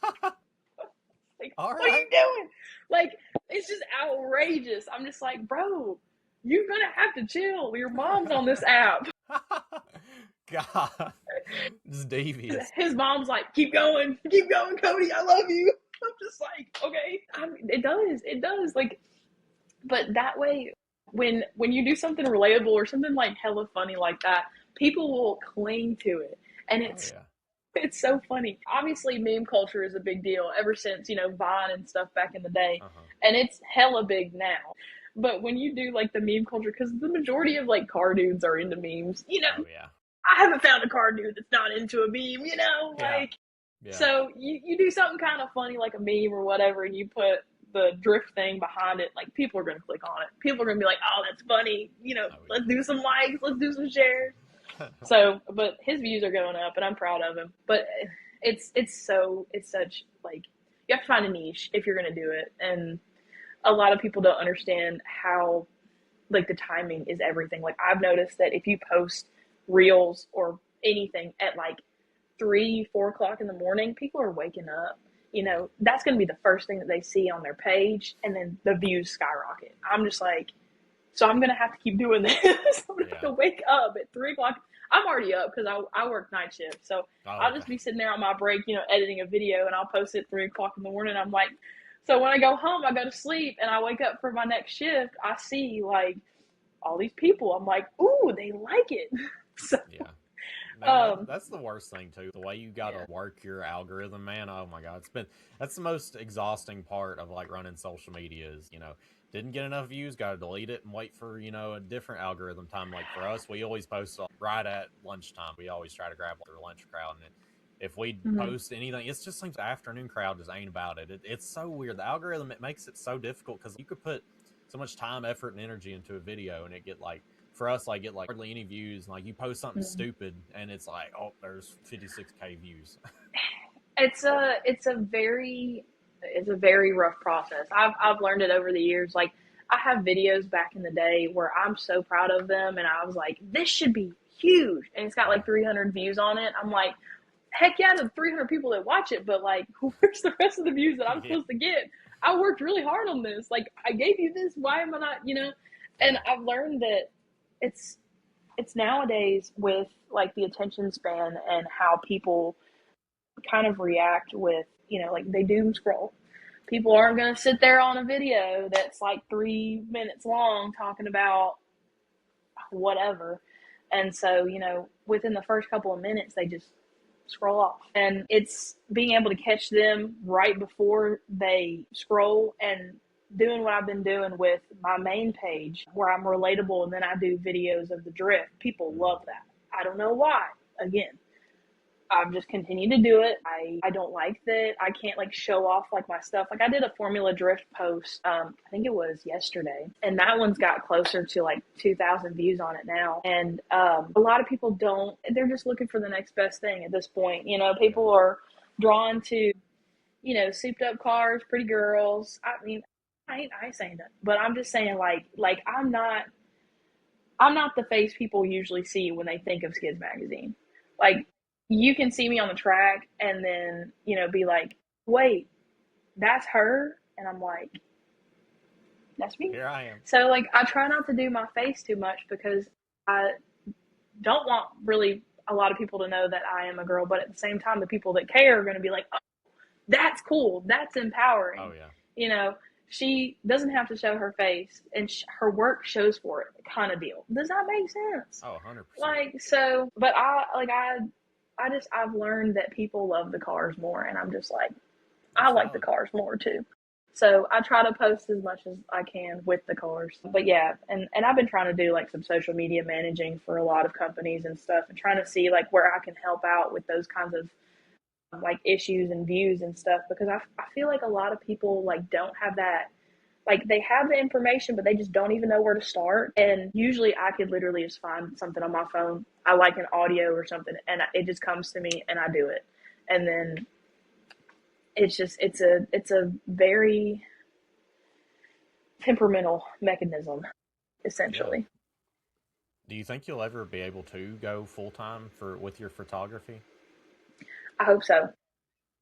all what right. are you doing? Like, it's just outrageous. I'm just like, bro, you're gonna have to chill. Your mom's on this app. God, it's devious. His mom's like, keep going, Cody, I love you. I'm just like, okay. It does. Like, but that way, when you do something relatable or something like hella funny like that, people will cling to it. And it's so funny. Obviously, meme culture is a big deal ever since, Vine and stuff back in the day. And it's hella big now. But when you do like the meme culture, because the majority of like car dudes are into memes, I haven't found a car dude that's not into a meme, So you do something kind of funny like a meme or whatever, and you put the drift thing behind it, like, people are going to click on it. People are going to be like, oh, that's funny. Let's do some likes. Let's do some shares. So, but his views are going up, and I'm proud of him. But it's such, like, you have to find a niche if you're going to do it. And a lot of people don't understand how, like, the timing is everything. Like, I've noticed that if you post reels or anything at like 3-4 o'clock in the morning, people are waking up. That's going to be the first thing that they see on their page, and then the views skyrocket. I'm just like, so I'm going to have to keep doing this. I'm going to have to wake up at 3 o'clock. I'm already up because I work night shift. So I'll just be sitting there on my break, editing a video, and I'll post it at 3 o'clock in the morning. I'm like, so when I go home, I go to sleep, and I wake up for my next shift, I see like all these people. I'm like, ooh, they like it. So, man, that's the worst thing too. The way you got to work your algorithm, man. Oh my God, that's the most exhausting part of like running social media is, didn't get enough views, got to delete it and wait for, a different algorithm time. Like for us, we always post right at lunchtime. We always try to grab their lunch crowd. And if we Mm-hmm. post anything, it's just like the afternoon crowd just ain't about it. It's so weird. The algorithm, it makes it so difficult because you could put so much time, effort, and energy into a video and it get like, for us, like get like hardly any views. Like you post something stupid and it's like, oh, there's 56K views. It's a very rough process. I've learned it over the years. Like I have videos back in the day where I'm so proud of them, and I was like, this should be huge, and it's got like 300 views on it. I'm like, heck yeah, the 300 people that watch it, but like, where's the rest of the views that I'm supposed to get? I worked really hard on this. Like I gave you this. Why am I not? And I've learned that it's nowadays with like the attention span and how people kind of react with, like they doom scroll. People aren't going to sit there on a video that's like 3 minutes long talking about whatever. And so, within the first couple of minutes, they just scroll off. And it's being able to catch them right before they scroll and doing what I've been doing with my main page where I'm relatable and then I do videos of the drift. People love that. I don't know why. Again, I've just continued to do it. I don't like that I can't like show off like my stuff. Like I did a Formula Drift post, I think it was yesterday, and that one's got closer to like 2,000 views on it now. And a lot of people they're just looking for the next best thing at this point. People are drawn to, souped up cars, pretty girls. I mean, I ain't saying that, but I'm just saying like I'm not the face people usually see when they think of Skids Magazine. Like, you can see me on the track and then, be like, wait, that's her? And I'm like, that's me. Here I am. So, like, I try not to do my face too much because I don't want really a lot of people to know that I am a girl. But at the same time, the people that care are going to be like, oh, that's cool. That's empowering. Oh, yeah. She doesn't have to show her face and her work shows for it kind of deal. Does that make sense? Oh, 100%. Like, so, but I've learned that people love the cars more, and I'm just like, I like the cars more too. So I try to post as much as I can with the cars. But yeah, and I've been trying to do like some social media managing for a lot of companies and stuff and trying to see like where I can help out with those kinds of like issues and views and stuff, because I feel like a lot of people like don't have that, like they have the information but they just don't even know where to start. And usually I could literally just find something on my phone. I like an audio or something and it just comes to me and I do it. And then it's a very temperamental mechanism essentially. Yeah. Do you think you'll ever be able to go full-time with your photography? I hope so.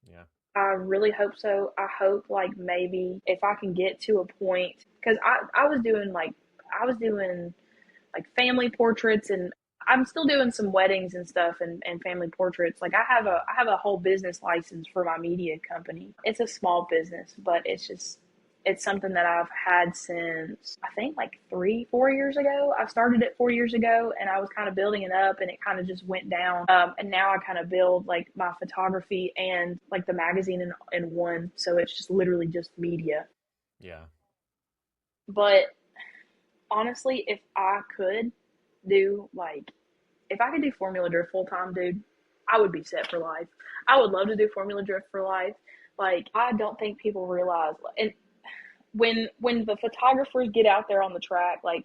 Yeah. I really hope so. I hope like maybe if I can get to a point, because I was doing like family portraits, and I'm still doing some weddings and stuff and family portraits. Like I have a whole business license for my media company. It's a small business, but it's something that I've had since I think like 4 years ago. I started it 4 years ago and I was kind of building it up and it kind of just went down. And now I kind of build like my photography and like the magazine in one. So it's just literally just media. Yeah. But honestly, if I could do Formula Drift full time, dude, I would be set for life. I would love to do Formula Drift for life. Like, I don't think people realize, and when the photographers get out there on the track, like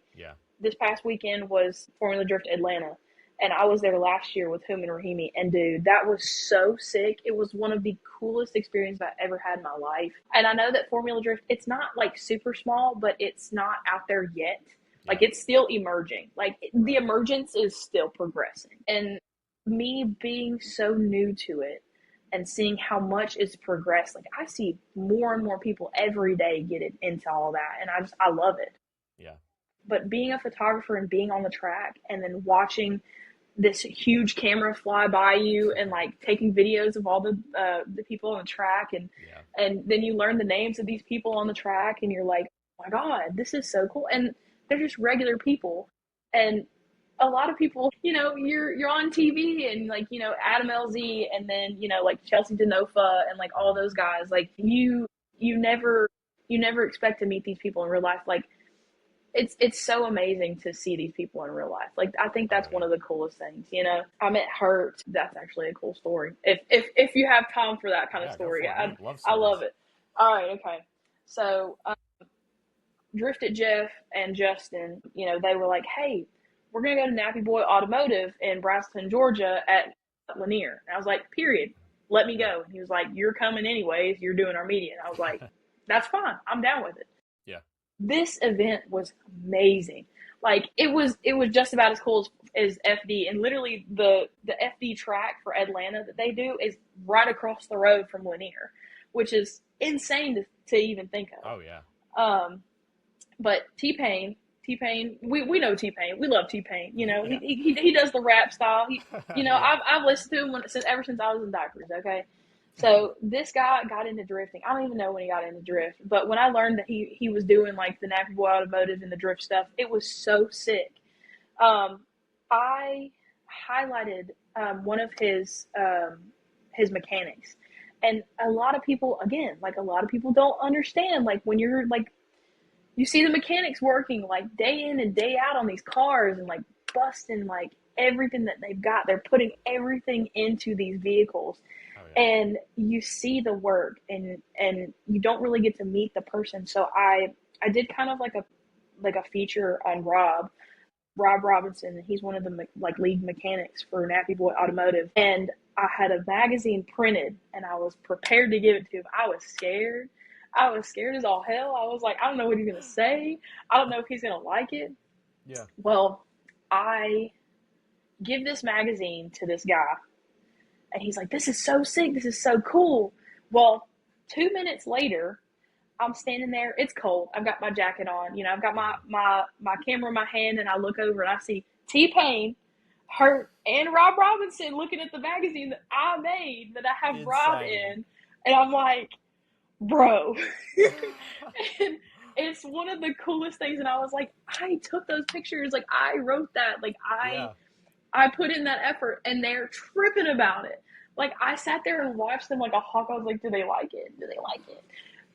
this past weekend was Formula Drift Atlanta, and I was there last year with Hum and Rahimi, and dude, that was so sick. It was one of the coolest experiences I've ever had in my life. And I know that Formula Drift, it's not like super small, but it's not out there yet. Like it's still emerging. Like the emergence is still progressing. And me being so new to it and seeing how much it's progressed, like I see more and more people every day get it into all that. And I love it. Yeah. But being a photographer and being on the track and then watching this huge camera fly by you and like taking videos of all the people on the track and then you learn the names of these people on the track and you're like, oh my God, this is so cool. And they're just regular people. And a lot of people, you're on TV and like, Adam LZ and then, like Chelsea Denofa and like all those guys, like you never you never expect to meet these people in real life. Like, it's so amazing to see these people in real life. Like, I think that's one of the coolest things, you know. I met Hurt. That's actually a cool story. If you have time for that kind of story, I love it. All right, okay. So, Drifted Jeff and Justin, you know, they were like, hey, we're going to go to Nappy Boy Automotive in Braselton, Georgia at Lanier. And I was like, period. Let me go. And he was like, you're coming anyways. You're doing our media. And I was like, that's fine. I'm down with it. Yeah. This event was amazing. Like, it was just about as cool as FD. And literally the FD track for Atlanta that they do is right across the road from Lanier, which is insane to even think of. Oh, yeah. But T-Pain, we know T-Pain. We love T-Pain. You know, he does the rap style. You know, I've listened to him ever since I was in diapers, okay? So this guy got into drifting. I don't even know when he got into drift. But when I learned that he was doing, like, the Nappy Boy Automotive and the drift stuff, it was so sick. I highlighted one of his mechanics. And a lot of people don't understand, like, when you're, like, you see the mechanics working, like, day in and day out on these cars and, like, busting, like, everything that they've got. They're putting everything into these vehicles. Oh, yeah. And you see the work, and you don't really get to meet the person. So I did kind of like a feature on Rob Robinson. He's one of the, like, lead mechanics for Nappy Boy Automotive. And I had a magazine printed, and I was prepared to give it to him. I was scared as all hell. I was like, I don't know what he's going to say. I don't know if he's going to like it. Yeah. Well, I give this magazine to this guy, and he's like, this is so sick. This is so cool. Well, 2 minutes later, I'm standing there. It's cold. I've got my jacket on. You know, I've got my camera in my hand, and I look over, and I see T-Pain, Hurt, and Rob Robinson looking at the magazine that I made, that I have insane. Rob in. And I'm like, bro. And it's one of the coolest things. And I was like, I took those pictures. Like, I wrote that. Like, I put in that effort, and they're tripping about it. Like, I sat there and watched them like a hawk. I was like, do they like it? Do they like it?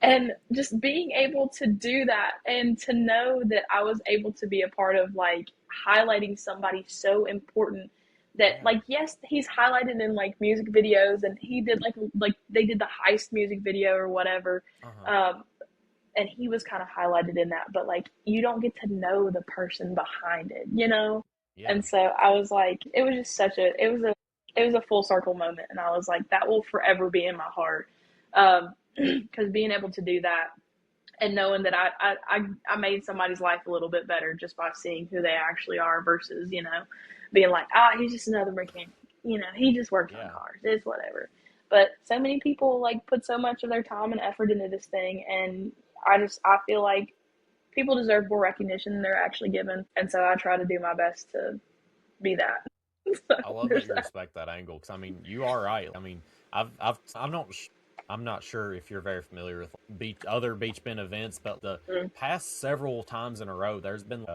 And just being able to do that, and to know that I was able to be a part of, like, highlighting somebody so important that, like, yes, he's highlighted in, like, music videos, and he did like they did the heist music video or whatever. And he was kind of highlighted in that, but, like, you don't get to know the person behind it, you know? Yeah. And so I was like, it was just it was a full circle moment. And I was like, that will forever be in my heart. Because being able to do that, and knowing that I made somebody's life a little bit better just by seeing who they actually are, versus, you know, being like, he's just another mechanic. You know, he just works on cars. It's whatever. But so many people, like, put so much of their time and effort into this thing, and I feel like people deserve more recognition than they're actually given. And so I try to do my best to be that. So I love that you respect that angle, because, I mean, you are right. I mean, I'm not sure if you're very familiar with other beach bend events, but the past several times in a row, there's been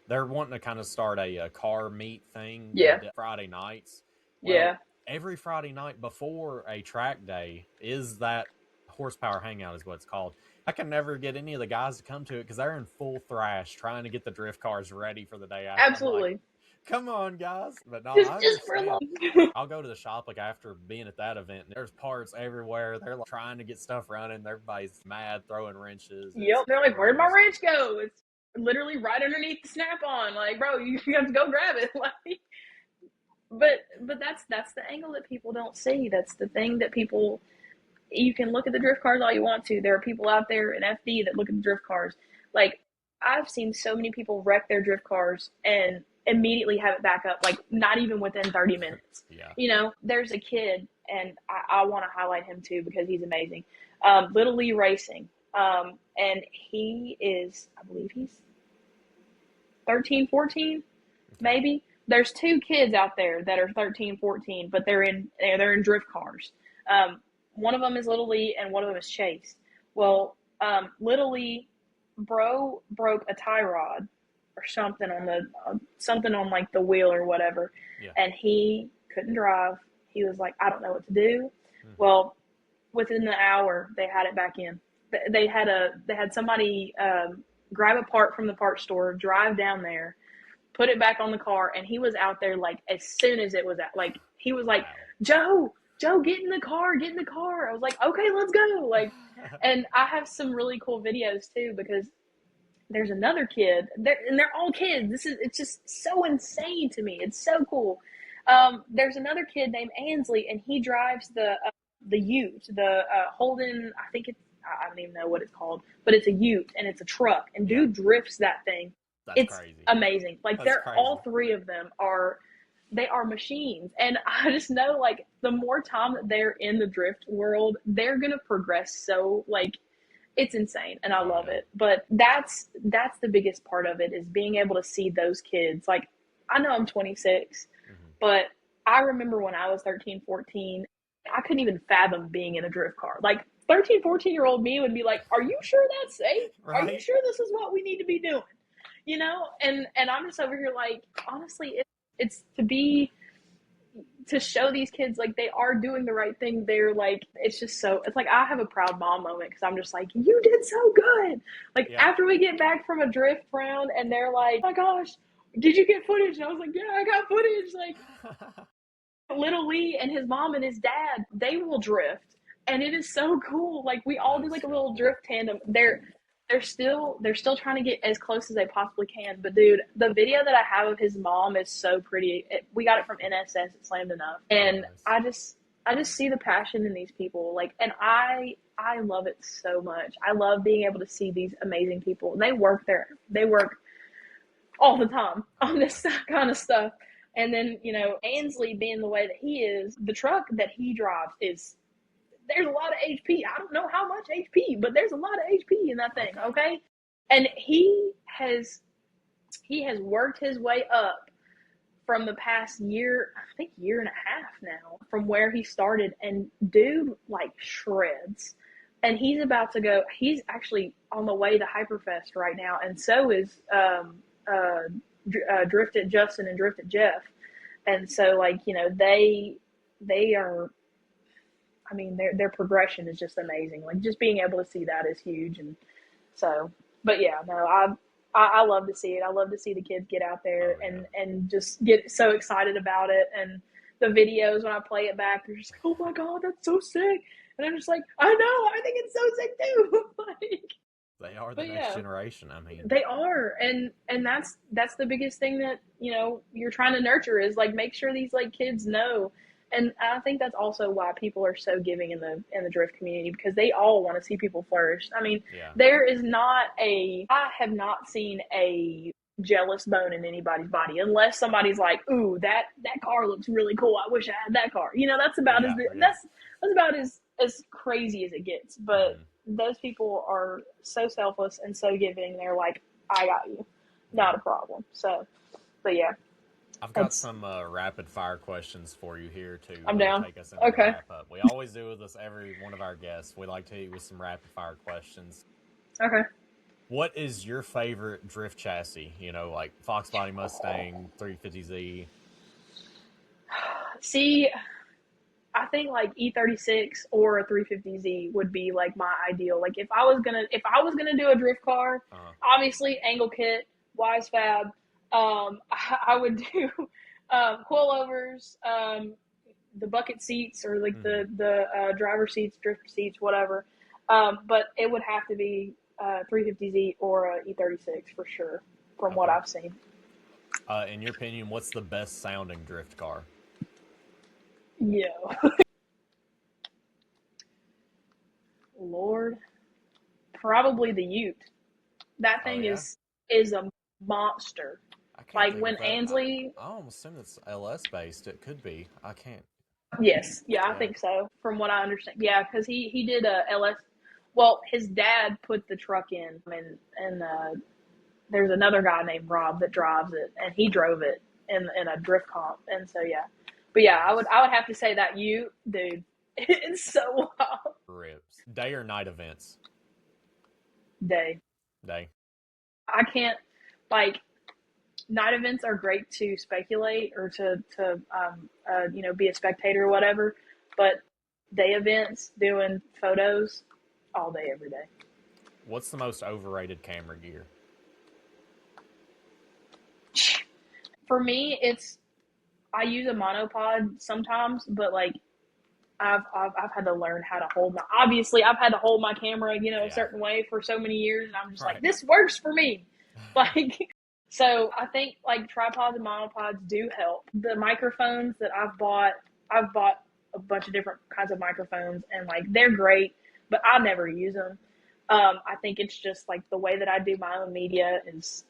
they're wanting to kind of start a car meet thing. Friday nights. Well, every Friday night before a track day is that horsepower hangout, is what it's called. I can never get any of the guys to come to it because they're in full thrash trying to get the drift cars ready for the day after. Absolutely. Like, come on, guys. But no, just for long. I'll go to the shop, like, after being at that event, and there's parts everywhere. They're, like, trying to get stuff running. Everybody's mad, throwing wrenches. Yep. They're like, where'd my wrench go? It's literally right underneath the snap-on. Like, bro, you have to go grab it. Like, but that's the angle that people don't see. That's the thing that people, you can look at the drift cars all you want to. There are people out there in FD that look at the drift cars. Like, I've seen so many people wreck their drift cars and immediately have it back up, like, not even within 30 minutes. You know, there's a kid, and I want to highlight him too because he's amazing. Little Lee Racing. And he is, I believe he's 13, 14, maybe. There's two kids out there that are 13, 14, but they're in drift cars. One of them is Little Lee, and one of them is Chase. Well, Little Lee, broke a tie rod or something on like the wheel or whatever, and he couldn't drive. He was like, I don't know what to do. Well, within the hour, they had it back in. they had somebody grab a part from the parts store, drive down there, put it back on the car, and he was out there like as soon as it was out. Like he was like, Joe, get in the car, get in the car. I was like, okay, let's go. Like, and I have some really cool videos too because there's another kid, and they're all kids. It's just so insane to me. It's so cool. There's another kid named Ansley, and he drives the Ute, the Holden. I don't even know what it's called, but it's a Ute and it's a truck. And dude drifts that thing. That's It's crazy. amazing. Like That's crazy. all three of them are machines, and I just know like the more time that they're in the drift world, they're gonna progress. So like it's insane, and I love it. But that's the biggest part of it is being able to see those kids. Like I know I'm 26, but I remember when I was 13, 14, I couldn't even fathom being in a drift car. Like 13, 14-year-old me would be like, are you sure that's safe? Right? Are you sure this is what we need to be doing? You know? And I'm just over here like, honestly, it's to show these kids like they are doing the right thing. They're like, it's like I have a proud mom moment because I'm just like, you did so good. Like after we get back from a drift round and they're like, oh my gosh, did you get footage? And I was like, yeah, I got footage. Like little Lee and his mom and his dad, they will drift, and it is so cool. Like we all do like a little drift tandem. They're still trying to get as close as they possibly can. But dude, the video that I have of his mom is so pretty. We got it from NSS at Slammed Enough, and I just see the passion in these people. Like, and I love it so much. I love being able to see these amazing people. They work all the time on this kind of stuff. And then, you know, Ansley being the way that he is, the truck that he drives there's a lot of HP. I don't know how much HP, but there's a lot of HP in that thing, okay? And he has worked his way up from the past year, I think year and a half now, from where he started, and dude, like, shreds. And he's actually on the way to Hyperfest right now, and so is Drifted Justin and Drifted Jeff. And so, like, you know, they are, I mean, their progression is just amazing. Like, just being able to see that is huge. And so, but yeah, no, I love to see it. I love to see the kids get out there and just get so excited about it. And the videos, when I play it back, they're just like, oh my God, that's so sick. And I'm just like, I know, I think it's so sick too. Like, they are the next generation. I mean, they are, and that's the biggest thing that, you know, you're trying to nurture is like make sure these like kids know. And I think that's also why people are so giving in the drift community, because they all want to see people flourish. I mean, I have not seen a jealous bone in anybody's body unless somebody's like, ooh, that car looks really cool, I wish I had that car. You know, that's about that's about as crazy as it gets. But those people are so selfless and so giving. They're like, I got you, not a problem. So, but yeah, I've got some rapid fire questions for you here to I'm down. Take us into the wrap up. We always do with this every one of our guests. We like to hit you with some rapid fire questions. Okay. What is your favorite drift chassis? You know, like Fox Body Mustang, 350Z. See, I think like E36 or a 350Z would be like my ideal. Like if I was gonna do a drift car, obviously angle kit, wise fab. I would do coilovers, the bucket seats, or like the driver seats, drift seats, whatever. But it would have to be 350Z or a E36 for sure, from what I've seen. In your opinion, what's the best sounding drift car? Yeah. Lord, probably the Ute. That thing is a monster. Like when Ansley, I almost assume it's LS based. It could be. I can't. Yes, yeah, I think so. From what I understand, yeah, because he did a LS. Well, his dad put the truck in, and there's another guy named Rob that drives it, and he drove it in a drift comp, and so yeah. But yeah, I would have to say that Ute, dude, it's so wild. Rips. Day or night events? Day. I can't, like, night events are great to speculate or to you know, be a spectator or whatever, but day events, doing photos, all day, every day. What's the most overrated camera gear? For me, I use a monopod sometimes, but like I've had to learn how to hold my. Obviously, I've had to hold my camera, a certain way for so many years, and I'm just like, this works for me. Like, so I think like tripods and monopods do help. The microphones that I've bought a bunch of different kinds of microphones, and like they're great, but I never use them. I think it's just like the way that I do my own media is.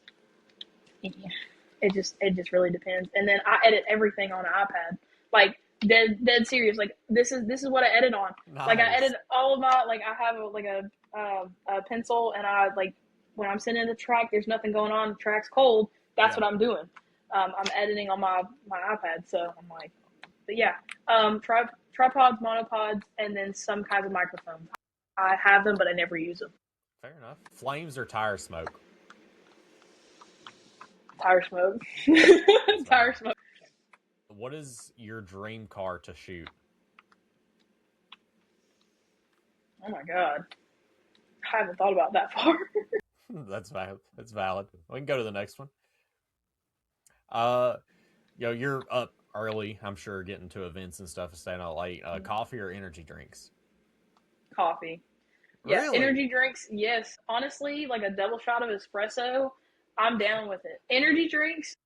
It just really depends. And then I edit everything on an iPad. Like dead serious. Like this is what I edit on. Nice. Like I edit all of my I have a pencil, and I like when I'm sitting in the track, there's nothing going on. The track's cold. That's what I'm doing. I'm editing on my iPad. So I'm like, but yeah, tripods, monopods, and then some kinds of microphones. I have them, but I never use them. Fair enough. Flames or tire smoke? Tire smoke. Tire smoke. What is your dream car to shoot? Oh my god. I haven't thought about that far. That's valid. We can go to the next one. You're up early, I'm sure, getting to events and stuff and staying out late. Coffee or energy drinks? Coffee. Yeah, really? Energy drinks, yes. Honestly, like a double shot of espresso, I'm down with it. Energy drinks,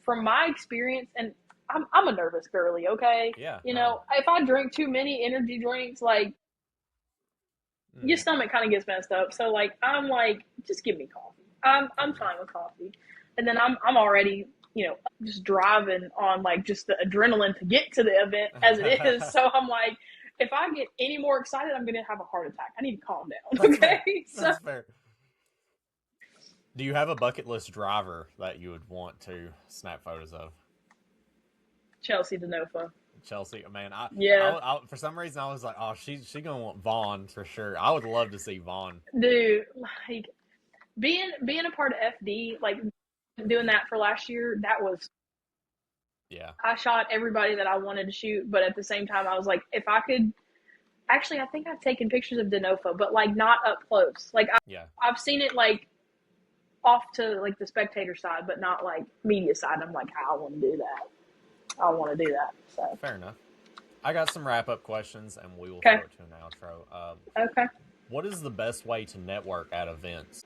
from my experience, and I'm a nervous girly, okay? Yeah. If I drink too many energy drinks, like, your stomach kind of gets messed up. So, like, I'm like, just give me coffee. I'm fine with coffee. And then I'm already, just driving on, like, just the adrenaline to get to the event as it is. So I'm like, if I get any more excited, I'm going to have a heart attack. I need to calm down, okay? That's fair. Do you have a bucket list driver that you would want to snap photos of? Chelsea DeNofa. Chelsea, man, I for some reason I was like, oh, she's gonna want Vaughn for sure. I would love to see Vaughn. Dude, like being a part of FD, like doing that for last year, that was. Yeah. I shot everybody that I wanted to shoot, but at the same time, I was like, if I could. Actually, I think I've taken pictures of DeNofa, but like not up close. Like I've seen it like off to like the spectator side, but not like media side. I'm like, I want to do that. I want to do that. So fair enough. I got some wrap up questions, and we will throw it to an outro. Okay. What is the best way to network at events?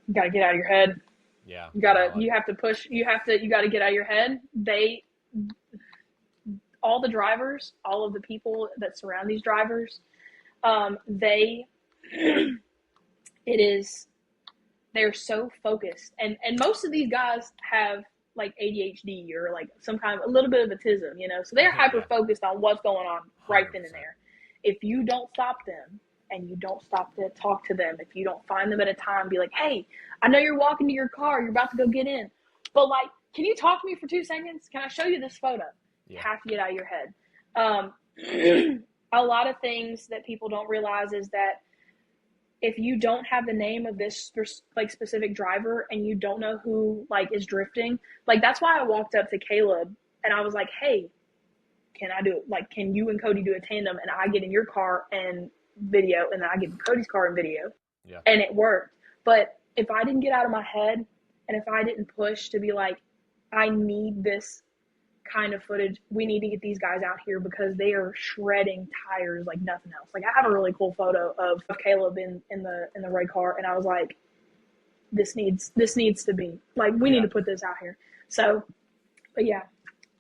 You gotta get out of your head. Yeah. You have to push. You gotta get out of your head. All the drivers, all of the people that surround these drivers, they're so focused, and most of these guys have like ADHD or like some kind of a little bit of autism, so they're hyper focused on what's going on right 100%. Then and there. If you don't stop them and you don't stop to talk to them, if you don't find them at a time, be like, hey, I know you're walking to your car, you're about to go get in, but like, can you talk to me for 2 seconds? Can I show you this photo? You have to get out of your head. A lot of things that people don't realize is that if you don't have the name of this like specific driver and you don't know who like is drifting, like that's why I walked up to Caleb and I was like, hey, can I do it? Like, can you and Cody do a tandem and I get in your car and video and then I get in Cody's car and video? Yeah. And it worked. But if I didn't get out of my head and if I didn't push to be like, I need this kind of footage, we need to get these guys out here because they are shredding tires like nothing else. Like I have a really cool photo of Caleb in the red car, and I was like, this needs to be like, we need to put this out here. So, but yeah,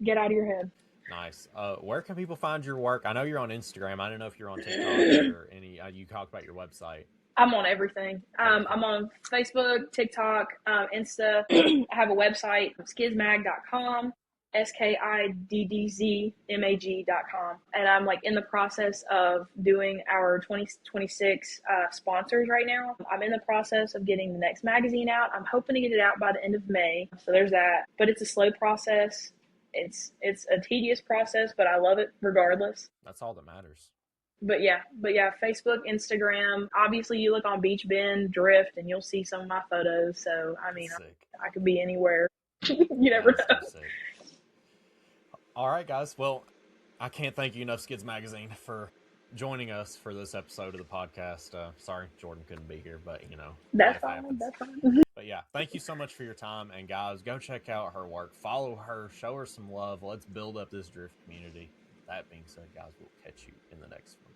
get out of your head. Nice. Where can people find your work? I know you're on Instagram. I don't know if you're on TikTok or any. You talk about your website. I'm on everything. I'm on Facebook, TikTok, Insta. I have a website, skidzmag.com. skidzmag.com, and I'm like in the process of doing our 2026 sponsors right now. I'm in the process of getting the next magazine out. I'm hoping to get it out by the end of May, so there's that, but it's a slow process. It's a tedious process, but I love it regardless. That's all that matters. But yeah, Facebook, Instagram. Obviously, you look on Beach Bend, Drift, and you'll see some of my photos. So, I mean, I could be anywhere. You never know. All right, guys. Well, I can't thank you enough, Skids Magazine, for joining us for this episode of the podcast. Sorry Jordan couldn't be here, but That's life fine. happens. That's fine. But yeah, thank you so much for your time. And guys, go check out her work. Follow her. Show her some love. Let's build up this drift community. That being said, guys, we'll catch you in the next one.